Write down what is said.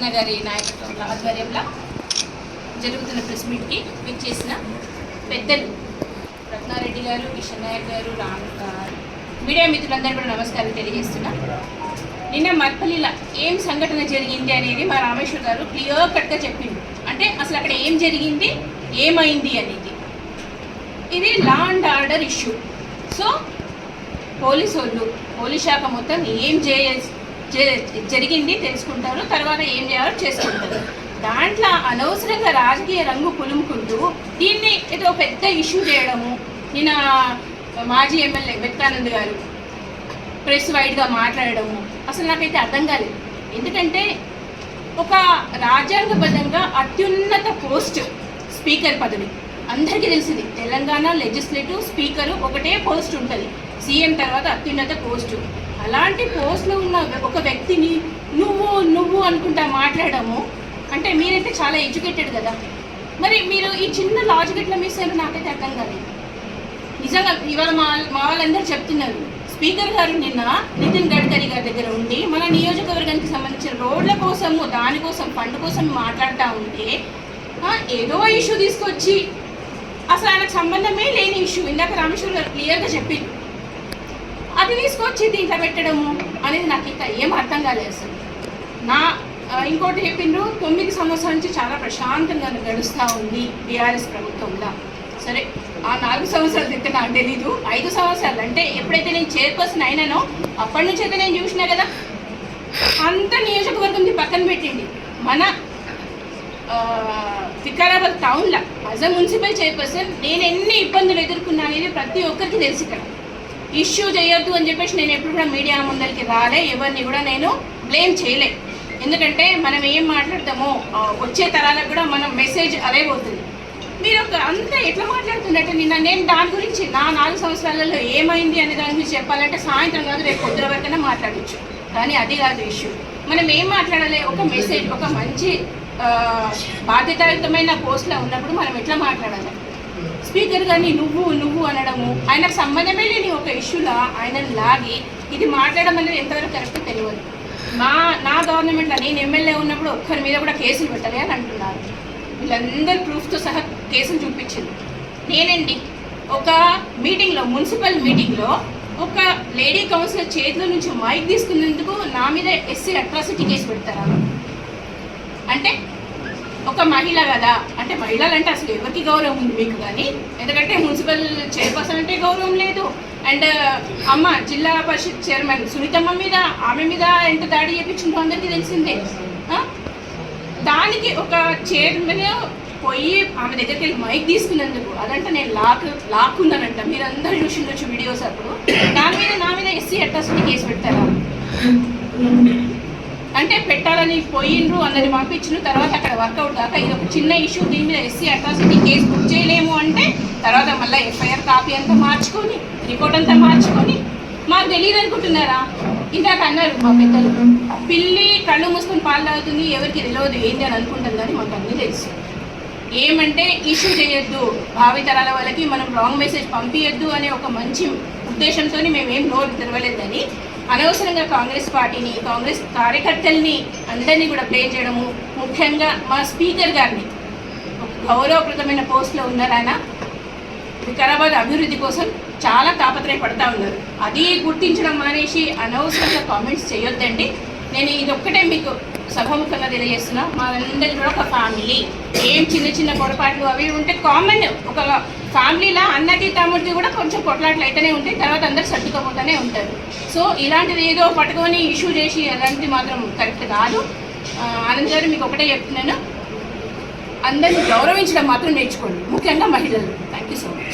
అన్న గారి నాయకత్వంలో ఆధ్వర్యంలో జరుగుతున్న ప్రెస్ మీట్కి విచ్చేసిన పెద్దలు రత్నారెడ్డి గారు, కిషన్ నాయక్ గారు, మీడియా మిత్రులందరూ కూడా నమస్కారం తెలియజేస్తున్నా. నిన్న మర్పల్లిలో ఏం సంఘటన జరిగింది అనేది మా రామేశ్వర్ గారు క్లియర్ కట్గా చెప్పిండు. అంటే అసలు అక్కడ ఏం జరిగింది, ఏమైంది అనేది. ఇది law and order issue. So police శాఖ మొత్తం ఏం జరిగింది తెలుసుకుంటారు, తర్వాత ఏం చేయాలో చేసుకుంటారు. దాంట్లో అనవసరంగా రాజకీయ రంగు పులుముకుంటూ దీన్ని ఏదో పెద్ద ఇష్యూ చేయడము. నిన్న మాజీ ఎమ్మెల్యే వెంకటానంద్ గారు ప్రెస్ వైడ్గా మాట్లాడడము అసలు నాకైతే అర్థం కాలేదు. ఎందుకంటే ఒక రాజ్యాంగబద్ధంగా అత్యున్నత పోస్ట్ స్పీకర్ పదవి అందరికీ తెలిసింది. తెలంగాణ లెజిస్లేటివ్ స్పీకరు ఒకటే పోస్ట్ ఉంటుంది, సీఎం తర్వాత అత్యున్నత పోస్టు. అలాంటి పోస్ట్లో ఉన్న ఒక వ్యక్తిని నువ్వు అనుకుంటా మాట్లాడము అంటే మీరైతే చాలా ఎడ్యుకేటెడ్ కదా, మరి మీరు ఈ చిన్న లాజిక్ ఎట్లా మిస్ అయ్యారో నాకైతే అర్థం కాలేదు. నిజంగా ఇవాళ మా వాళ్ళందరూ చెప్తున్నారు, స్పీకర్ గారు నిన్న నితిన్ గడ్కరీ గారి దగ్గర ఉండి మన నియోజకవర్గానికి సంబంధించిన రోడ్ల కోసము దానికోసం ఫండ్ కోసం మాట్లాడుతూ ఉంటే ఏదో ఇష్యూ తీసుకొచ్చి అసలు ఆయనకు సంబంధమే లేని ఇష్యూ, ఇందాక రామేశ్వర్ గారు క్లియర్గా చెప్పింది, అది తీసుకొచ్చి దీంట్లో పెట్టడము అనేది నాకు ఇంకా ఏం అర్థం కాలేదు అసలు. ఇంకోటి చెప్పిండ్రు, 9 సంవత్సరాల నుంచి చాలా ప్రశాంతంగా గడుస్తూ ఉంది బీఆర్ఎస్ ప్రభుత్వంలో. సరే, ఆ 4 సంవత్సరాలు తిట్టినా నాకు తెలీదు, 5 సంవత్సరాలు అంటే ఎప్పుడైతే నేను చైర్పర్సన్ అయినానో అప్పటి నుంచి అయితే నేను చూసినా కదా. అంత నియోజకవర్గం పక్కన పెట్టింది, మన వికారాబాద్ టౌన్లో యాజ్ అ మున్సిపల్ చైర్పర్సన్ నేను ఎన్ని ఇబ్బందులు ఎదుర్కొన్నా అనేది ప్రతి ఒక్కరికి తెలిసి. ఇక్కడ ఇష్యూ చేయొద్దు అని చెప్పేసి నేను ఎప్పుడు కూడా మీడియా ముందరికి రాలే, ఎవరిని కూడా నేను బ్లేమ్ చేయలే. ఎందుకంటే మనం ఏం మాట్లాడతామో వచ్చే తరాలకు కూడా మనం మెసేజ్ అదే పోతుంది. మీరు అంతా ఎట్లా మాట్లాడుతున్నట్టు నిన్న నేను దాని గురించి నా 4 సంవత్సరాలలో ఏమైంది అనే దాని గురించి చెప్పాలంటే సాయంత్రం కాదు రేపు పొద్దున వరకైనా మాట్లాడచ్చు. కానీ అది కాదు ఇష్యూ. మనం ఏం మాట్లాడాలి, ఒక మెసేజ్, ఒక మంచి బాధ్యతాయుతమైన పోస్ట్లో ఉన్నప్పుడు మనం ఎట్లా మాట్లాడాలి. స్పీకర్ గారిని నువ్వు అనడము, ఆయనకు సంబంధమే లేని ఒక ఇష్యూలో ఆయనను లాగి ఇది మాట్లాడడం అనేది ఎంతవరకు కరెక్ట్ తెలియదు. నా గవర్నమెంట్లో నేను ఎమ్మెల్యే ఉన్నప్పుడు ఒక్కరి మీద కూడా కేసులు పెట్టాలి అని అంటున్నారు. వీళ్ళందరూ ప్రూఫ్తో సహా కేసులు చూపించింది. నేనండి ఒక మీటింగ్లో, మున్సిపల్ మీటింగ్లో ఒక లేడీ కౌన్సిలర్ చేతిలో నుంచి మైక్ తీసుకున్నందుకు నా మీద ఎస్సీ అట్రాసిటీ కేసు పెడతారా? అంటే ఒక మహిళ కదా, అంటే మహిళలు అంటే అసలు ఎవరికి గౌరవం ఉంది మీకు? కానీ ఎందుకంటే మున్సిపల్ చైర్పర్సన్ అంటే గౌరవం లేదు. అండ్ అమ్మ జిల్లా పరిషత్ చైర్మన్ సునీతమ్మ మీద, ఆమె మీద ఎంత దాడి చేయించిందో అందరికీ తెలిసిందే. దానికి ఒక చైర్మన్ పోయి ఆమె దగ్గరికి వెళ్ళి మైక్ తీసుకున్నందుకు అదంటే నేను లాక్కున్నానంట. మీరు అందరూ చూసిండొచ్చు వీడియోస్. అప్పుడు నా మీద ఎస్సీ అట్రాసిటీ కేసు పెడతారా? అంటే పెట్టాలని పోయిండ్రు, అందరిని పంపించిన తర్వాత అక్కడ వర్కౌట్ కాక ఇది ఒక చిన్న ఇష్యూ, దీని మీద ఎస్సీ అట్రాసిటీ కేసు బుక్ చేయలేము అంటే తర్వాత మళ్ళీ ఎఫ్ఐఆర్ కాపీ అంతా మార్చుకొని, రిపోర్ట్ అంతా మార్చుకొని మాకు తెలియదు అనుకుంటున్నారా? ఇందాక అన్నారు మా పెద్దలు, పిల్లి కళ్ళు మూసుకొని పాలు తాగుతుంది, ఎవరికి తెలియదు ఏంటి అని అనుకుంటాం. కానీ మాకు అన్నీ తెలుసు. ఏమంటే ఇష్యూ చేయొద్దు, భావితరాల వాళ్ళకి మనం రాంగ్ మెసేజ్ పంపించద్దు అనే ఒక మంచి ఉద్దేశంతో మేమేం నోరు తెరవలేదని అనవసరంగా కాంగ్రెస్ పార్టీని, కాంగ్రెస్ కార్యకర్తల్ని అందరినీ కూడా ప్లే చేయడము. ముఖ్యంగా మా స్పీకర్ గారిని గౌరవప్రదమైన పోస్ట్లో ఉన్నారు. ఆయన వికారాబాద్ అభివృద్ధి కోసం చాలా తాపత్రయపడతా ఉన్నారు. అది గుర్తించడం మానేసి అనవసరంగా కామెంట్స్ చేయొద్దండి. నేను ఇదొక్కటే మీకు సభముఖంగా తెలియజేస్తున్నా. మాదందరికీ కూడా ఒక ఫ్యామిలీ. ఏం చిన్న పొరపాట్లు అవి ఉంటే కామన్. ఒక ఫ్యామిలీలో అన్నకి తమ్ముడికి కూడా కొంచెం కొట్లాట్లు అయితేనే ఉంటాయి, తర్వాత అందరు సర్దుకోపోతూనే ఉంటారు. సో ఇలాంటిది ఏదో పట్టుకొని ఇష్యూ చేసి అలాంటిది మాత్రం కరెక్ట్ కాదు. ఆనంద్ గారు మీకు ఒకటే చెప్తున్నాను, అందరినీ గౌరవించడం మాత్రం నేర్చుకోండి, ముఖ్యంగా మహిళలు. Thank you so much.